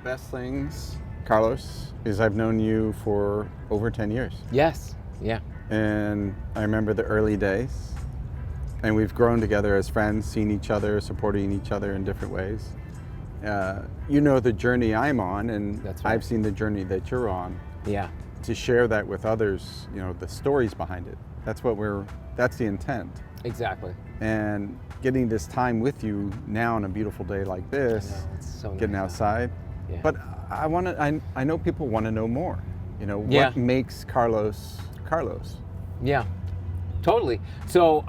best things, Carlos, is I've known you for over 10 years. Yes. Yeah. And I remember the early days. And we've grown together as friends, seen each other, supporting each other in different ways. You know the journey I'm on, and That's right. I've seen the journey that you're on. Yeah. To share that with others, you know, the stories behind it. That's the intent. Exactly. And getting this time with you now on a beautiful day like this, I know, it's so getting nice. outside. Yeah. But I know people want to know more. You know, Yeah. what makes Carlos Carlos? Yeah, totally. So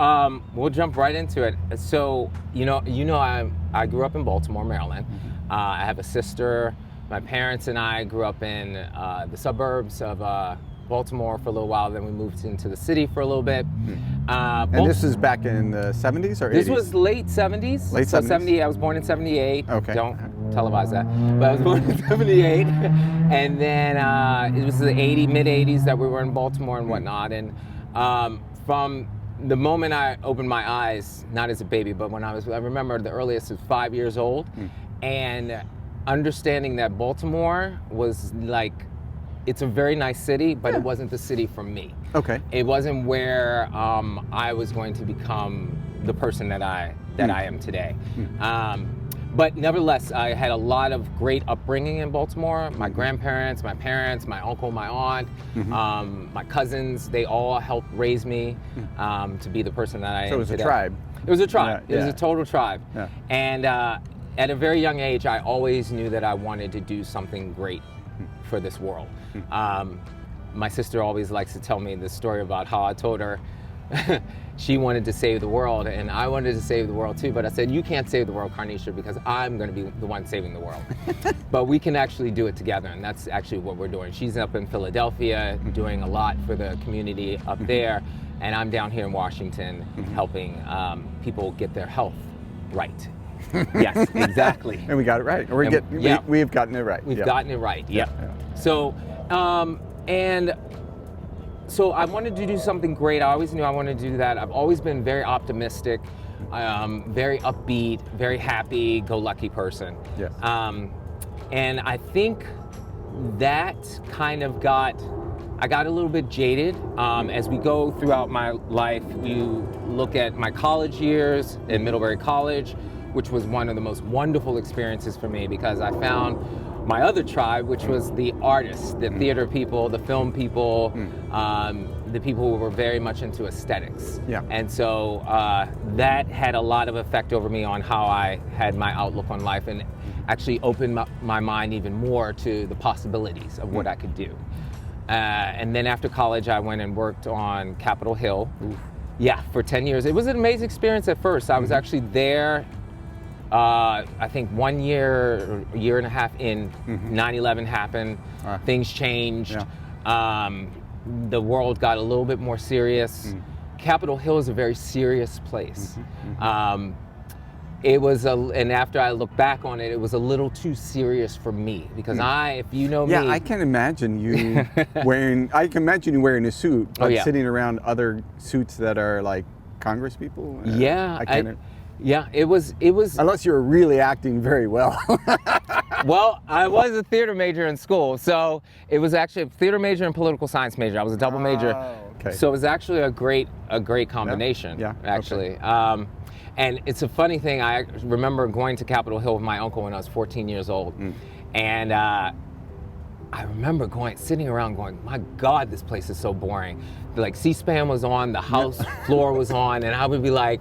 we'll jump right into it. So I grew up in Baltimore, Maryland. I have a sister. My parents and I grew up in the suburbs of Baltimore for a little while. Then we moved into the city for a little bit. And this is back in the 70s or 80s? This was late 70s. Late so 70s? 70. I was born in 78. Okay. Don't televise that. But I was born in 78. And then it was the mid 80s that we were in Baltimore and whatnot. And from the moment I opened my eyes, not as a baby, but when I remember the earliest was 5 years old. And understanding that Baltimore was like, it's a very nice city, but it wasn't the city for me. Okay. It wasn't where I was going to become the person that I am today. But nevertheless, I had a lot of great upbringing in Baltimore. My grandparents, my parents, my uncle, my aunt, my cousins, they all helped raise me to be the person that I am today. So it was a tribe. It was a tribe. Yeah, It was a total tribe. Yeah. And at a very young age, I always knew that I wanted to do something great for this world. My sister always likes to tell me the story about how I told her she wanted to save the world, and I wanted to save the world too, but I said, you can't save the world, Carnisha, because I'm going to be the one saving the world. But we can actually do it together, and that's actually what we're doing. She's up in Philadelphia doing a lot for the community up there, and I'm down here in Washington helping people get their health right. Yes, exactly. And we got it right. We've gotten it right. We've gotten it right, yeah. So, so I wanted to do something great. I always knew I wanted to do that. I've always been very optimistic, very upbeat, very happy-go-lucky person. Yes. And I think that kind of I got a little bit jaded. As we go throughout my life, you look at my college years in Middlebury College, which was one of the most wonderful experiences for me because I found my other tribe, which was the artists, the theater people, the film people, the people who were very much into aesthetics. Yeah. And so that had a lot of effect over me on how I had my outlook on life and actually opened my mind even more to the possibilities of what I could do. And then after college, I went and worked on Capitol Hill. Yeah, for 10 years. It was an amazing experience at first. I was actually there I think 1 year, or year and a half in, 9/11 happened, things changed, the world got a little bit more serious. Capitol Hill is a very serious place. It was and after I look back on it, it was a little too serious for me because if you know me. Yeah, I can imagine you wearing a suit, but sitting around other suits that are like Congress people. Yeah, it was. Unless you're really acting very well. Well, I was a theater major in school, so it was actually a theater major and political science major. I was a double major, okay. So it was actually a great combination. Yeah. Actually. Okay. And it's a funny thing. I remember going to Capitol Hill with my uncle when I was 14 years old, and I remember sitting around going, my God, this place is so boring. Like C-SPAN was on, the House floor was on, and I would be like.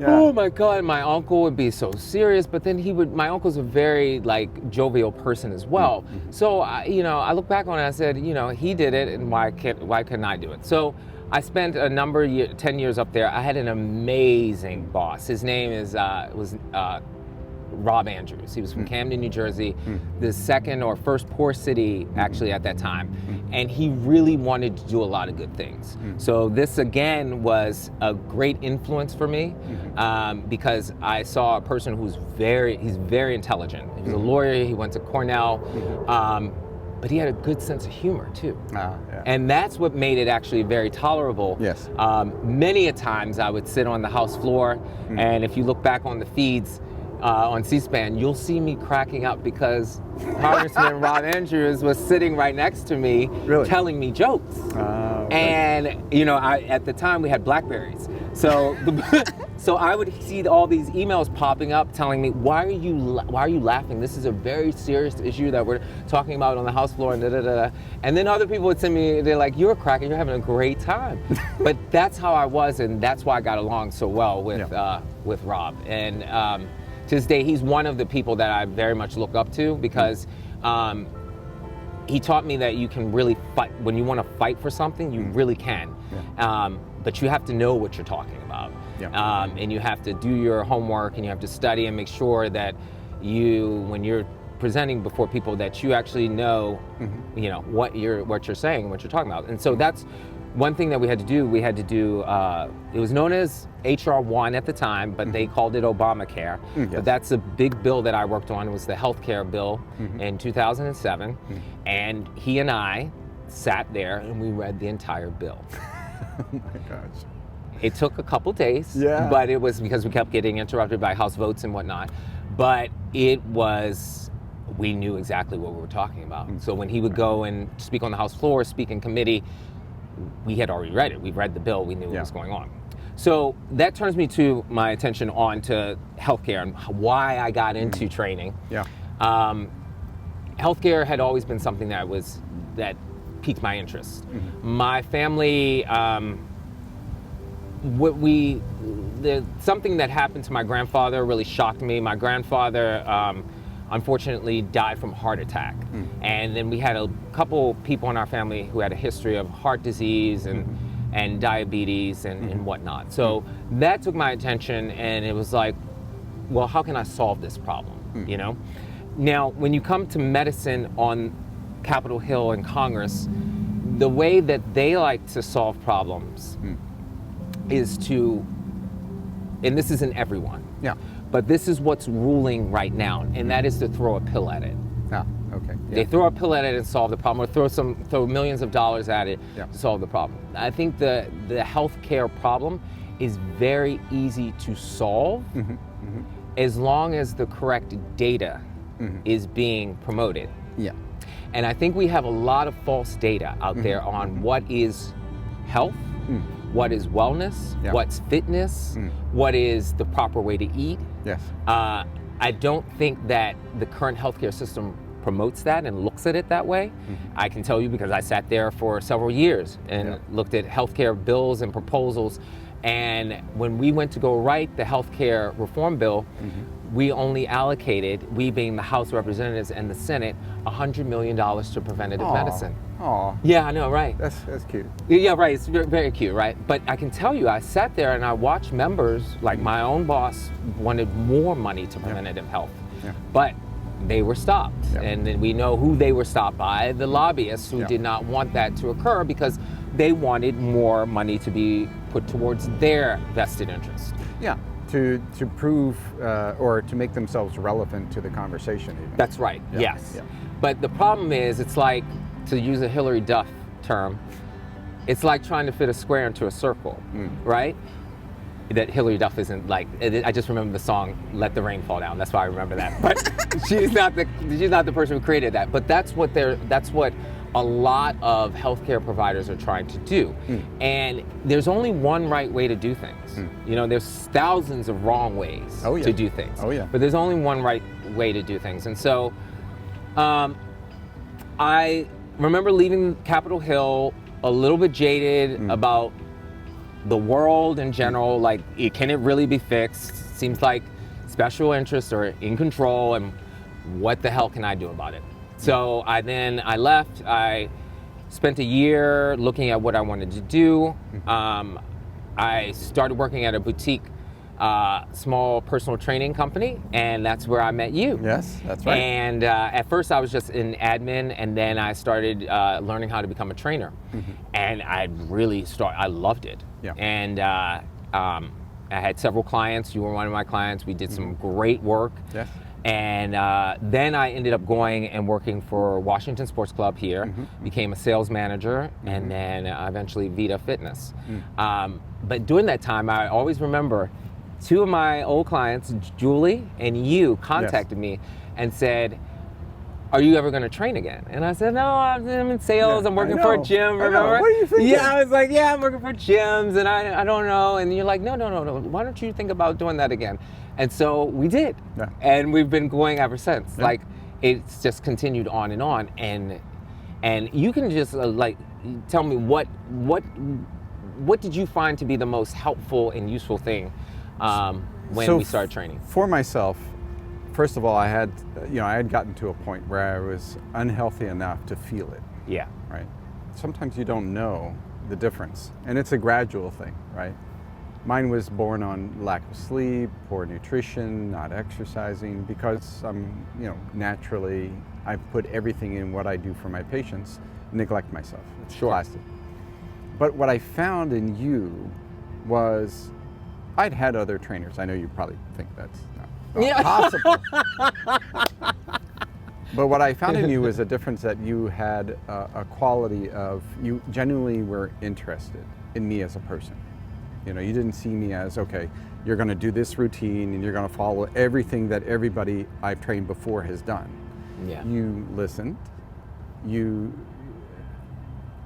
Oh my God, my uncle would be so serious, but then my uncle's a very like jovial person as well. So, I look back on it and I said, he did it and why couldn't I do it? So I spent a number of years, 10 years up there. I had an amazing boss. His name was Rob Andrews. He was from Camden, New Jersey, the second or first poor city actually at that time. And he really wanted to do a lot of good things. So this again was a great influence for me because I saw a person he's very intelligent. He was a lawyer, he went to Cornell, but he had a good sense of humor too. And that's what made it actually very tolerable. Yes. Many a times I would sit on the House floor and if you look back on the feeds, on C-SPAN, you'll see me cracking up because Congressman Rob Andrews was sitting right next to me, Really? telling me jokes. Okay. And at the time we had Blackberries, so so I would see all these emails popping up telling me, why are you laughing? This is a very serious issue that we're talking about on the House floor, and da da da. And then other people would send me, they're like, you're a cracker, you're having a great time. But that's how I was, and that's why I got along so well with Rob. And to this day, he's one of the people that I very much look up to because he taught me that you can really fight. When you want to fight for something, you really can. Yeah. But you have to know what you're talking about. Yeah. And you have to do your homework, and you have to study and make sure that when you're presenting before people, that you actually know, what you're saying, what you're talking about. And so that's one thing that we had to do. We had to do, it was known as HR 1 at the time, but they called it Obamacare. Yes. But that's a big bill that I worked on. It was the healthcare bill in 2007. And he and I sat there and we read the entire bill. Oh my gosh. It took a couple days, but it was because we kept getting interrupted by House votes and whatnot. But we knew exactly what we were talking about. So when he would go and speak on the House floor, speak in committee, we had already read it. We read the bill. We knew what was going on. So that turns me to my attention on to healthcare and why I got into training. Yeah. Healthcare had always been something that piqued my interest. My family, something that happened to my grandfather really shocked me. My grandfather unfortunately died from a heart attack. And then we had a couple people in our family who had a history of heart disease and diabetes and whatnot. So that took my attention, and it was like, well, how can I solve this problem, Now, when you come to medicine on Capitol Hill and Congress, the way that they like to solve problems is to, and this isn't everyone, but this is what's ruling right now, and that is to throw a pill at it. Okay. Yeah. They throw a pill at it and solve the problem, or throw millions of dollars at it to solve the problem. I think the healthcare problem is very easy to solve as long as the correct data is being promoted. Yeah. And I think we have a lot of false data out there on what is health, what is wellness, what's fitness, what is the proper way to eat. Yes. I don't think that the current healthcare system promotes that and looks at it that way. I can tell you because I sat there for several years and looked at healthcare bills and proposals. And when we went to go write the healthcare reform bill, we only allocated, we being the House Representatives and the Senate, $100 million to preventative medicine. Aw. Yeah, I know, right? That's cute. Yeah, right. It's very, very cute, right? But I can tell you, I sat there and I watched members, like my own boss, wanted more money to preventative health. But they were stopped. And then we know who they were stopped by, the lobbyists who did not want that to occur because they wanted more money to be put towards their vested interest. Yeah, to prove or to make themselves relevant to the conversation even. That's right, yes. But the problem is, it's like, to use a Hillary Duff term, it's like trying to fit a square into a circle, right? That Hillary Duff isn't like, I just remember the song "Let the Rain Fall Down." That's why I remember that. But she's not the person who created that. But that's what a lot of healthcare providers are trying to do. And there's only one right way to do things. There's thousands of wrong ways to do things. But there's only one right way to do things. And so I remember leaving Capitol Hill a little bit jaded about the world in general. Like, can it really be fixed? Seems like special interests are in control, and what the hell can I do about it? So I left. I spent a year looking at what I wanted to do. I started working at a boutique small personal training company, and that's where I met you. Yes, that's right. And at first I was just in admin, and then I started learning how to become a trainer. And I loved it. Yeah. And I had several clients. You were one of my clients. We did some great work. Yes. And then I ended up going and working for Washington Sports Club here, became a sales manager, and then eventually Vita Fitness. But during that time, I always remember two of my old clients, Julie and you, contacted me and said, are you ever going to train again? And I said, no, I'm in sales. Yeah, I'm working I for a know. gym. I know. Remember? What are you thinking? Yeah, I was like, yeah, I'm working for gyms, and I don't know. And you're like, no. Why don't you think about doing that again? And so we did. Yeah. And we've been going ever since. Yeah. Like, it's just continued on. And you can just like tell me what did you find to be the most helpful and useful thing when So we started training? For myself, first of all, I had gotten to a point where I was unhealthy enough to feel it, Yeah. right? Sometimes you don't know the difference, and it's a gradual thing, right? Mine was born on lack of sleep, poor nutrition, not exercising, because I'm, naturally, I put everything in what I do for my patients, neglect myself. It's Sure. classic. But what I found in you was, I'd had other trainers. I know you probably think that's not possible. But what I found in you was a difference that you had a quality of, you genuinely were interested in me as a person. You didn't see me as, okay, you're going to do this routine and you're going to follow everything that everybody I've trained before has done. Yeah. You listened, you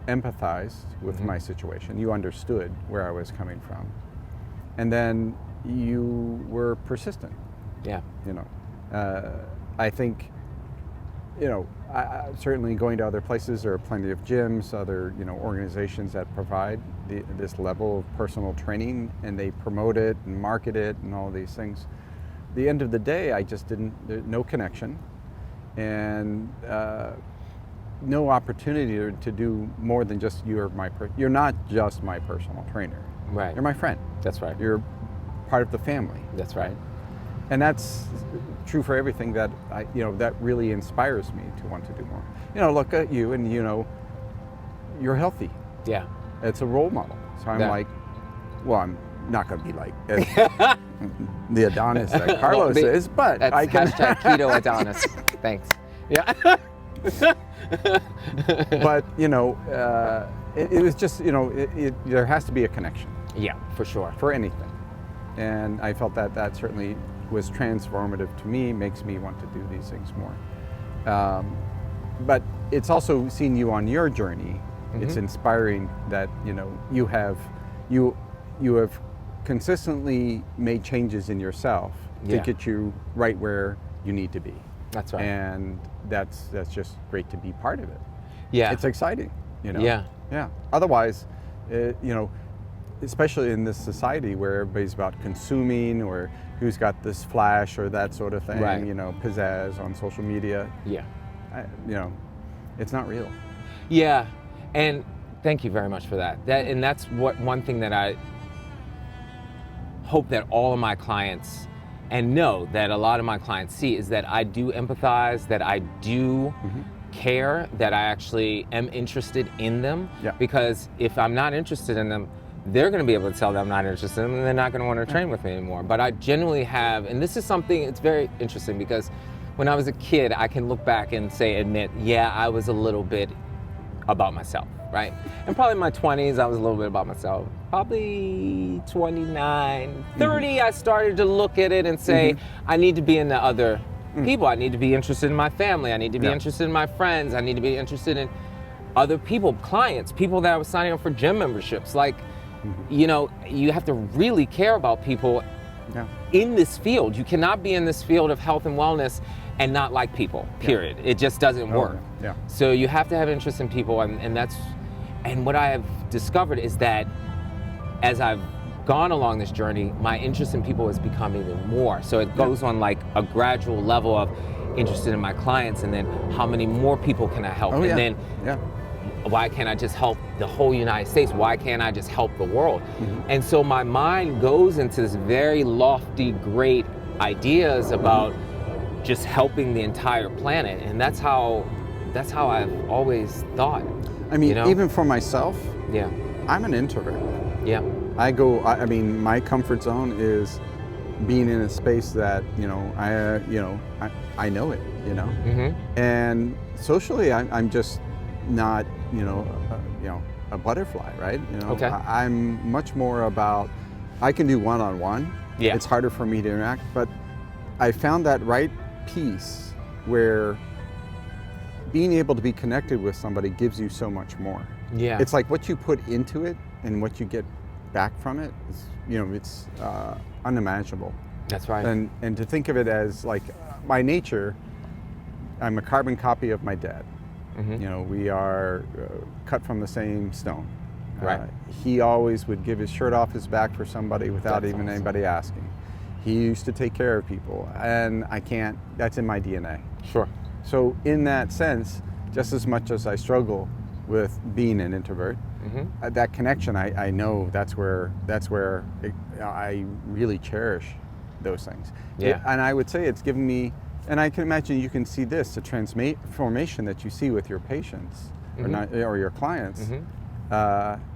empathized with my situation, you understood where I was coming from, and then you were persistent. Yeah. I think, I certainly going to other places, there are plenty of gyms, other, organizations that provide this level of personal training, and they promote it and market it and all these things. At the end of the day, I just no connection, and no opportunity to do more than just you're not just my personal trainer. Right. You're my friend. That's right. You're part of the family. That's right. And that's true for everything that that really inspires me to want to do more. Look at you, and you're healthy. Yeah. It's a role model. So I'm Yeah. like, well, I'm not going to be like the Adonis that Carlos Well, is, but That's I can. hashtag keto Adonis. Thanks. Yeah. But it was just there has to be a connection Yeah, for sure. for anything, and I felt that certainly was transformative to me, makes me want to do these things more. But it's also seeing you on your journey. It's inspiring that you have consistently made changes in yourself to Yeah. get you right where you need to be. That's right. And that's just great to be part of it. Yeah. It's exciting, Yeah. Yeah. Otherwise, especially in this society where everybody's about consuming or who's got this flash or that sort of thing, Right. pizzazz on social media, Yeah. it's not real. Yeah. And thank you very much for that. That's one thing that I hope that all of my clients and know that a lot of my clients see is that I do empathize, that I do care, that I actually am interested in them. Yeah. Because if I'm not interested in them, they're going to be able to tell them I'm not interested in them, and they're not going to want to train with me anymore. But I genuinely have, and this is something, it's very interesting because when I was a kid, I can look back and admit, yeah, I was a little bit about myself, right? And probably in my 20s, I was a little bit about myself. Probably 29, 30, I started to look at it and say, I need to be in the other people. I need to be interested in my family. I need to be interested in my friends. I need to be interested in other people, clients, people that I was signing up for gym memberships. Like, you have to really care about people in this field. You cannot be in this field of health and wellness and not like people, period. It just doesn't work. Yeah. So you have to have interest in people, and what I have discovered is that as I've gone along this journey, my interest in people has become even more. So it goes on like a gradual level of interested in my clients, and then how many more people can I help? Oh, and yeah. then why can't I just help the whole United States? Why can't I just help the world? And so my mind goes into this very lofty, great ideas about just helping the entire planet, and that's how I've always thought. I mean, even for myself, Yeah. I'm an introvert. Yeah. I mean, my comfort zone is being in a space that I know it, and socially I'm just not a butterfly, right? Okay. I'm much more about, I can do one-on-one, Yeah. It's harder for me to interact, but I found that right piece where being able to be connected with somebody gives you so much more. Yeah. It's like what you put into it and what you get back from it is, it's unimaginable. That's right. And to think of it as like, by nature, I'm a carbon copy of my dad. We are cut from the same stone. Right. He always would give his shirt off his back for somebody without That's even awesome. anybody asking. He used to take care of people, and that's in my DNA. Sure. So in that sense, just as much as I struggle with being an introvert, that connection, I know that's where I really cherish those things. Yeah. And I would say it's given me, and I can imagine you can see this, the transformation that you see with your patients or your clients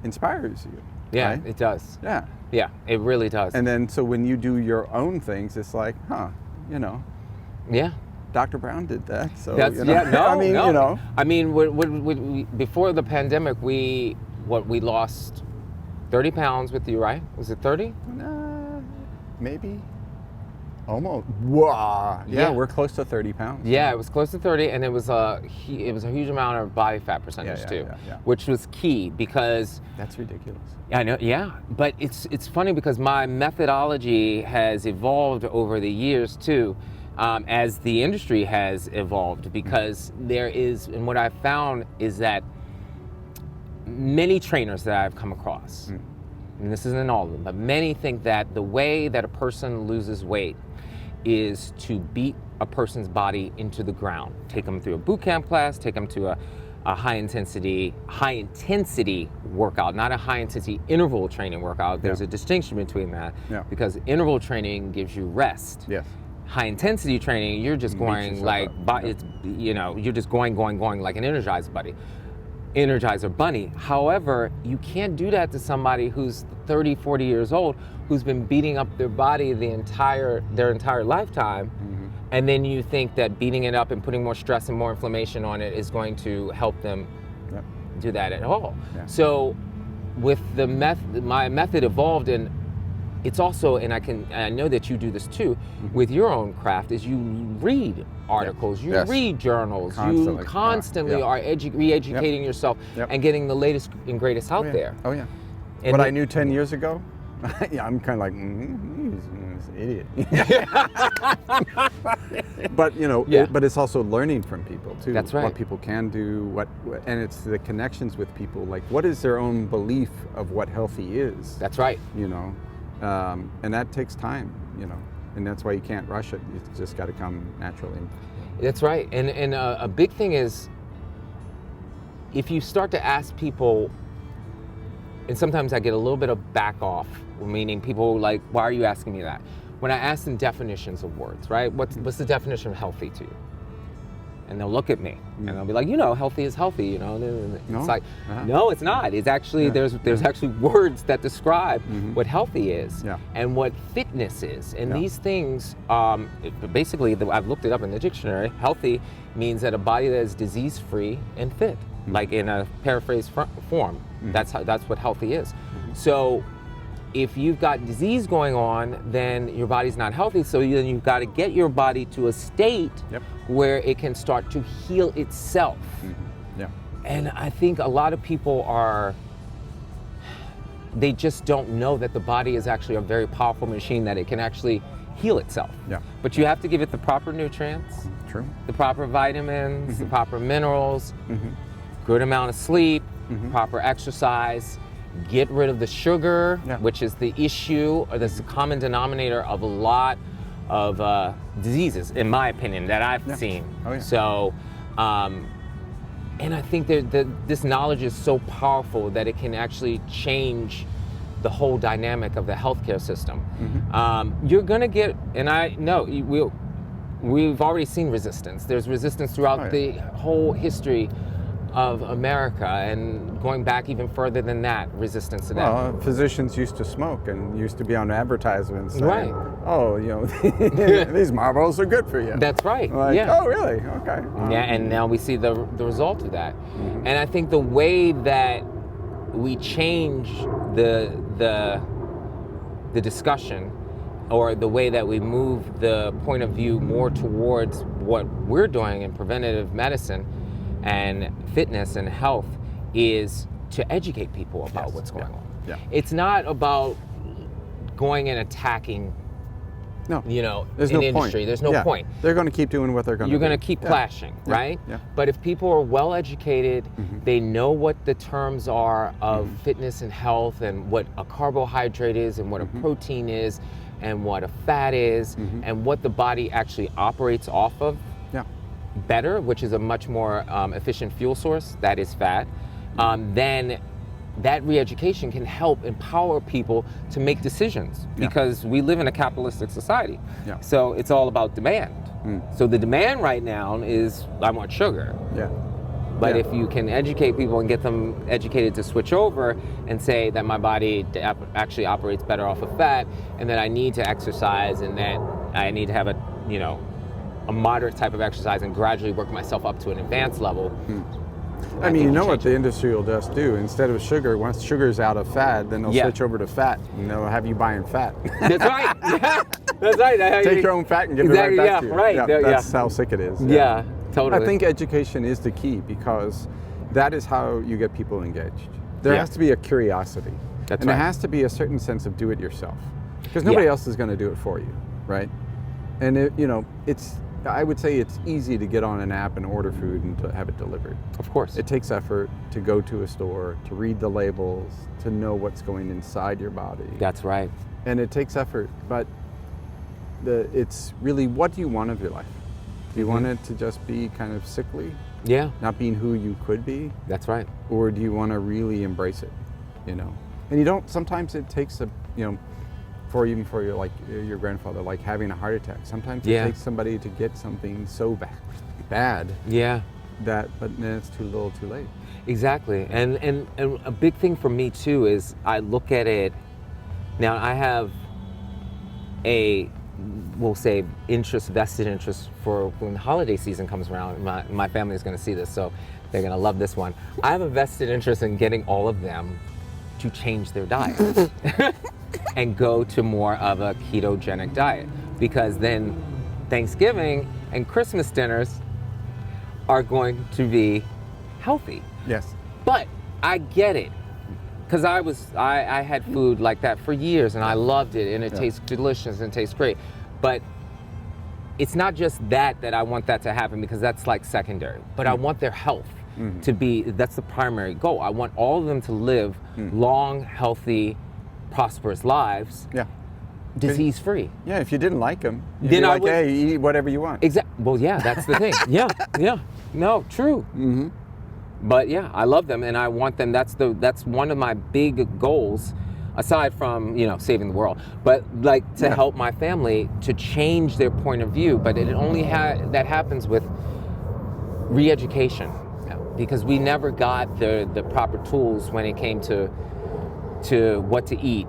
inspires you. Yeah, right? it does. Yeah. Yeah, it really does. And then so when you do your own things, it's like, yeah. Dr. Brown did that. So That's no, I mean, no. I mean, we, before the pandemic, we lost 30 pounds with you, right? Was it 30? Maybe. Almost. Wow. Yeah, Yeah. we're close to 30 pounds. Yeah, it was close to 30, and it was a huge amount of body fat percentage too, yeah. which was key because That's ridiculous. I know, yeah, but it's funny because my methodology has evolved over the years too, as the industry has evolved. Because there is, and what I've found is that many trainers that I've come across, and this isn't all of them, but many think that the way that a person loses weight is to beat a person's body into the ground. Take them through a boot camp class, take them to a high intensity workout, not a high intensity interval training workout. There's a distinction between that, because interval training gives you rest. Yes. High intensity training, you're just going like, it's, you're just going like an Energizer bunny. However, you can't do that to somebody who's 30, 40 years old, who's been beating up their body their entire lifetime. And then you think that beating it up and putting more stress and more inflammation on it is going to help them do that at all. Yeah. So with the my method evolved, and it's also, and I know that you do this too, with your own craft, is you read articles, you read journals, you constantly are re-educating yourself and getting the latest and greatest out there. Oh yeah. And what I knew 10 years ago, I'm kind of like, he's an idiot. But but it's also learning from people too. That's right. What people can do, and it's the connections with people. Like, what is their own belief of what healthy is? That's right. And that takes time. And that's why you can't rush it. It's just got to come naturally. That's right. And a big thing is, if you start to ask people, and sometimes I get a little bit of back off, meaning people like, why are you asking me that? When I ask them definitions of words, right? What's the definition of healthy to you? And they'll look at me and they'll be like, healthy is healthy, It's like, no, it's not. It's actually, there's actually words that describe what healthy is and what fitness is. And these things, basically, I've looked it up in the dictionary. Healthy means that a body that is disease-free and fit, like in a paraphrase form. That's what healthy is. So if you've got disease going on, then your body's not healthy. So then you've got to get your body to a state where it can start to heal itself. And I think a lot of people they just don't know that the body is actually a very powerful machine, that it can actually heal itself. But you have to give it the proper nutrients, the proper vitamins, the proper minerals, good amount of sleep, proper exercise. Get rid of the sugar, which is the issue, or that's the common denominator of a lot of diseases, in my opinion, that I've seen. So, and I think that this knowledge is so powerful that it can actually change the whole dynamic of the healthcare system. You're gonna get, and I know we've already seen resistance. There's resistance throughout the whole history of America, and going back even further than that, resistance to that. Well, physicians used to smoke and used to be on advertisements saying, these Marlboros are good for you. That's right. Like, oh, really? Okay. Yeah, and now we see the result of that. And I think the way that we change the discussion or the way that we move the point of view more towards what we're doing in preventative medicine and fitness and health is to educate people about Yes. what's going on. Yeah. It's not about going and attacking, No. There's an no industry. point. There's no Yeah. point. They're going to keep doing what they're going to do. You're going to keep Yeah. clashing, Yeah. right? Yeah. But if people are well educated, they know what the terms are of fitness and health and what a carbohydrate is and what a protein is and what a fat is and what the body actually operates off of Yeah. better, which is a much more efficient fuel source, that is fat, then that re-education can help empower people to make decisions Yeah. because we live in a capitalistic society. Yeah. So it's all about demand. So the demand right now is, I want sugar. Yeah. But Yeah. if you can educate people and get them educated to switch over and say that my body actually operates better off of fat and that I need to exercise and that I need to have a moderate type of exercise and gradually work myself up to an advanced level. I mean, you know what change the industry will just do? Instead of sugar, once sugar's out of fat, then they'll Yeah. switch over to fat and they'll have you buying fat. That's right. Yeah, that's right. Take your own fat and give Exactly, it right back yeah, to you. right. Yeah. That's how sick it is. Yeah, totally. I think education is the key because that is how you get people engaged. There Yeah. has to be a curiosity. That's and right. there has to be a certain sense of do it yourself. Because nobody Yeah. else is going to do it for you, right? And I would say it's easy to get on an app and order food and to have it delivered. Of course. It takes effort to go to a store, to read the labels, to know what's going inside your body. That's right. And it takes effort, but it's really, what do you want of your life? Do you want it to just be kind of sickly, Yeah, not being who you could be? that's right. Or do you want to really embrace it, And you don't, sometimes it takes for your grandfather, like having a heart attack. Sometimes Yeah. it takes somebody to get something so bad Yeah. but then it's too little too late. Exactly. And a big thing for me too is I look at it, now I have we'll say vested interest for when the holiday season comes around. My family is going to see this, so they're going to love this one. I have a vested interest in getting all of them to change their diet and go to more of a ketogenic diet, because then Thanksgiving and Christmas dinners are going to be healthy. Yes. But I get it, because I had food like that for years and I loved it and it Yeah. tastes delicious and tastes great. But it's not just that I want that to happen, because that's like secondary, but I want their health to be, that's the primary goal. I want all of them to live long, healthy, prosperous lives, Yeah. disease free. Yeah, if you didn't like them, you'd Then be I like, would- hey, eat whatever you want. Well, yeah, that's the thing. Yeah. No, true. Mm-hmm. But yeah, I love them and I want them. That's one of my big goals, aside from saving the world. But like to help my family to change their point of view. But it only that happens with re-education, because we never got the proper tools when it came to what to eat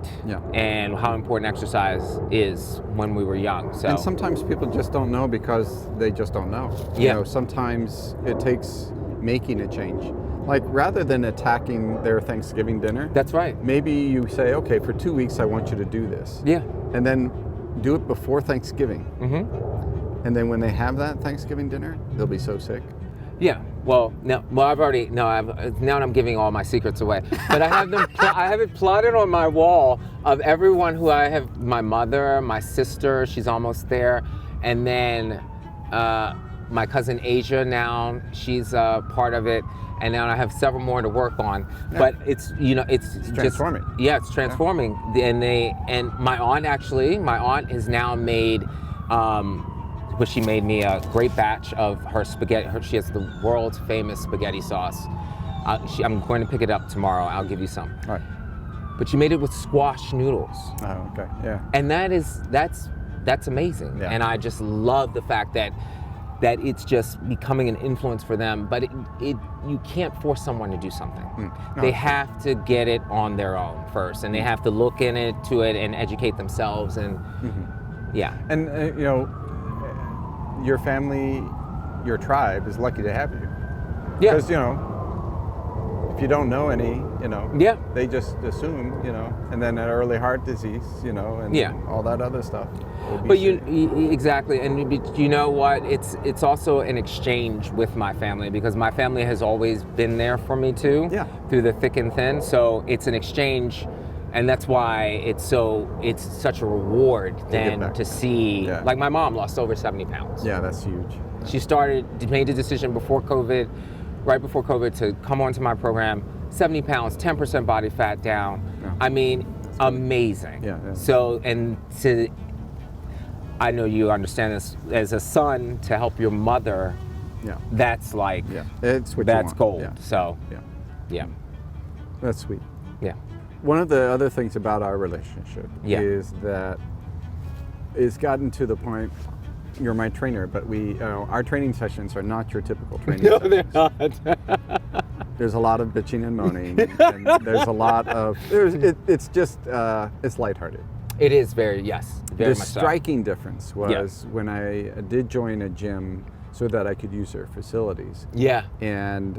and how important exercise is when we were young. So And sometimes people just don't know because they just don't know. Yeah. Sometimes it takes making a change. Like, rather than attacking their Thanksgiving dinner, that's right. maybe you say, okay, for 2 weeks I want you to do this. Yeah. And then do it before Thanksgiving. Mm-hmm. And then when they have that Thanksgiving dinner, they'll be so sick. Yeah. Well, now I'm giving all my secrets away. But I have them. I have it plotted on my wall of everyone who I have. My mother, my sister, she's almost there, and then my cousin Asia. Now she's part of it, and now I have several more to work on. Yeah. But it's just transforming. Yeah, it's transforming. And my aunt has now made. But she made me a great batch of her spaghetti. She has the world's famous spaghetti sauce. I'm going to pick it up tomorrow. I'll give you some. All right. But she made it with squash noodles, Oh, okay. Yeah. and that's amazing. Yeah. And I just love the fact that it's just becoming an influence for them. But you can't force someone to do something. No. They have to get it on their own first, and they have to look into it and educate themselves. And yeah. And, your family, your tribe is lucky to have you. Yeah. Because, if you don't know any, Yeah. they just assume, and then early heart disease, and Yeah. all that other stuff. But Obesity. exactly, and you know what? It's also an exchange with my family, because my family has always been there for me too, Yeah. through the thick and thin. So it's an exchange, and that's why it's such a reward then back. to see. Yeah. Like my mom lost over 70 pounds. Yeah, that's huge. She made the decision right before COVID, to come onto my program. 70 pounds, 10% body fat down. Yeah. I mean, amazing. Yeah. So, and I know you understand this, as a son, to help your mother, Yeah. that's like, Yeah. It's what you that's want. gold. Yeah. So, Yeah. yeah, That's sweet. yeah. One of the other things about our relationship Yeah. is that it's gotten to the point. You're my trainer, but our training sessions are not your typical training No, sessions. they're not. There's a lot of bitching and moaning, and there's a lot of it's just it's lighthearted. It is very The much so. striking difference was when I did join a gym so that I could use their facilities, Yeah, and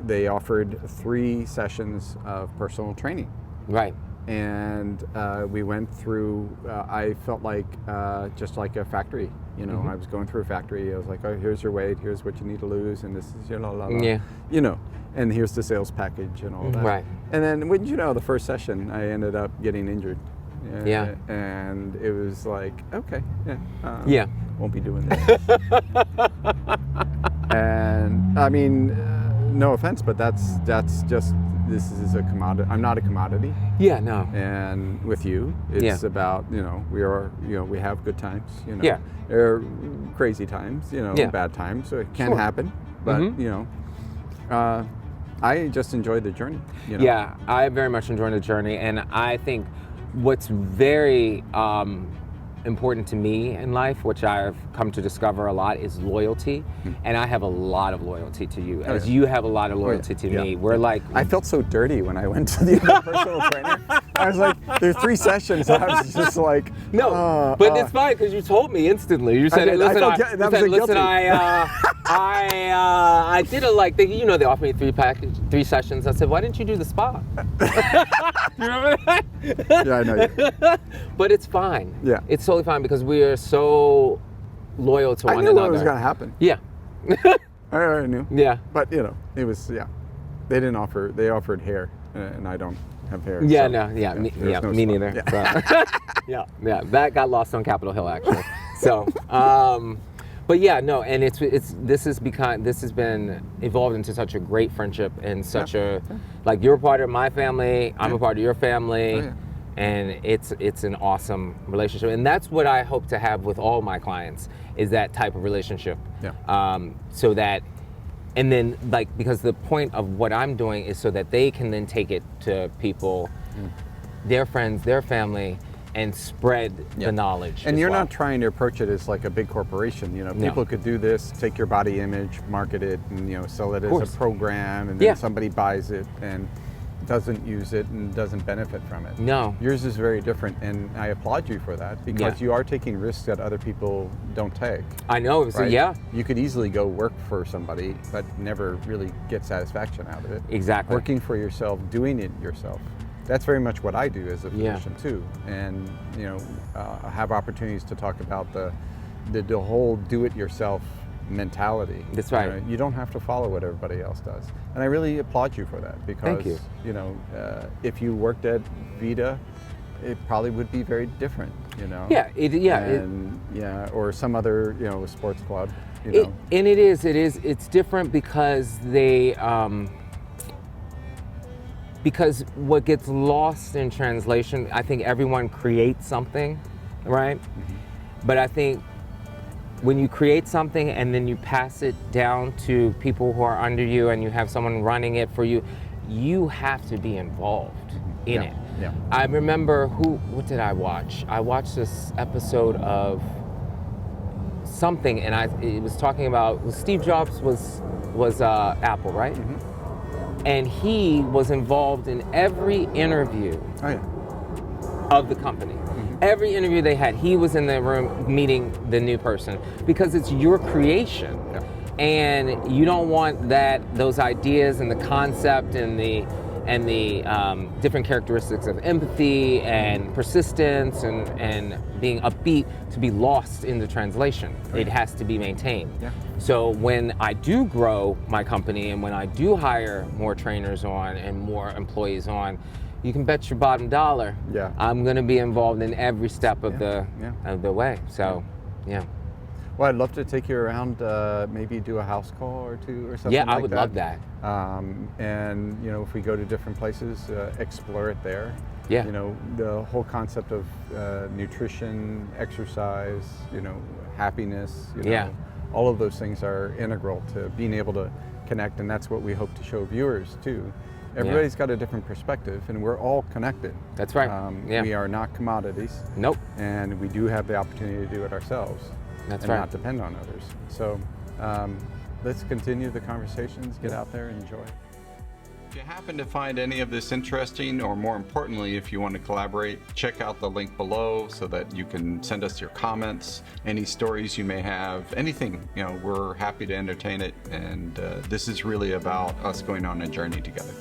they offered 3 sessions of personal training. right. And we went through, I felt like just like a factory, I was going through a factory. I was like, oh, here's your weight, here's what you need to lose, and this is, Yeah. and here's the sales package and all that. Right. And then, wouldn't you know, the first session, I ended up getting injured. Yeah. And it was like, okay, Yeah. won't be doing that. And I mean, no offense, but that's just, this is a commodity. I'm not a commodity. Yeah, no. And with you, it's about, we have good times, Yeah. There are crazy times, Yeah. bad times, so it can Sure. happen. But, Mhm. I just enjoyed the journey. Yeah, I very much enjoy the journey, and I think what's very important to me in life, which I've come to discover a lot, is loyalty. And I have a lot of loyalty to you, as yeah. you have a lot of loyalty to Yeah. me. We're like, I felt so dirty when I went to the other personal trainer. I was like, there's 3 sessions. And I was just like, no, but it's fine, because you told me instantly. You said, did. I listen, felt that was listen, guilty. I did it like, they offered me 3 sessions. I said, why didn't you do the spa? You remember that? Yeah, I know you. But it's fine. Yeah. It's totally fine, because we are so loyal to I one knew another. what was going to happen. Yeah. I already knew. Yeah. But, it was, they didn't offer, they offered hair, and I don't have hair. Yeah, so, no, yeah, there's me no me spa. neither. Yeah. So, yeah, that got lost on Capitol Hill, actually. So, but yeah, no, and this has been evolved into such a great friendship, and such like, you're a part of my family, I'm a part of your family. Oh, yeah. And it's an awesome relationship, and that's what I hope to have with all my clients, is that type of relationship. Yeah. So that, and then, like, because the point of what I'm doing is so that they can then take it to people, their friends, their family, and spread the knowledge. And as you're well. not trying to approach it as like a big corporation. People could do this, take your body image, market it, and sell it as course. a program, and then Yeah. somebody buys it and doesn't use it and doesn't benefit from it. No. Yours is very different, and I applaud you for that, because you are taking risks that other people don't take. I know. So Right? yeah, You could easily go work for somebody, but never really get satisfaction out of it. exactly. Working for yourself, doing it yourself. That's very much what I do as a Yeah. physician too, and have opportunities to talk about the whole do-it-yourself mentality. That's right. You don't have to follow what everybody else does, and I really applaud you for that, because Thank you. If you worked at Vita, it probably would be very different. Yeah, Or some other sports club. And it's different, because they because what gets lost in translation, I think everyone creates something, right? But I think when you create something and then you pass it down to people who are under you, and you have someone running it for you, you have to be involved in it. Yeah. I remember what did I watch? I watched this episode of something, and it was talking about, Steve Jobs was Apple, right? And he was involved in every interview Oh yeah. of the company. Every interview they had, he was in the room meeting the new person, because it's your creation. Yeah. and you don't want those ideas and the concept and the different characteristics of empathy and persistence and being upbeat to be lost in the translation. Right. It has to be maintained. Yeah. So when I do grow my company and when I do hire more trainers on and more employees on, you can bet your bottom dollar, Yeah. I'm going to be involved in every step of Yeah. of the way. So, yeah. Well, I'd love to take you around, maybe do a house call or two or something Yeah, like I would love that. And if we go to different places, explore it there. Yeah. The whole concept of nutrition, exercise, happiness. Yeah. All of those things are integral to being able to connect, and that's what we hope to show viewers too. Everybody's got a different perspective, and we're all connected. That's right. Yeah. We are not commodities. Nope. And we do have the opportunity to do it ourselves. That's and right. not depend on others. So let's continue the conversations, get out there and enjoy. If you happen to find any of this interesting, or more importantly, if you want to collaborate, check out the link below so that you can send us your comments, any stories you may have, anything, we're happy to entertain it. And this is really about us going on a journey together.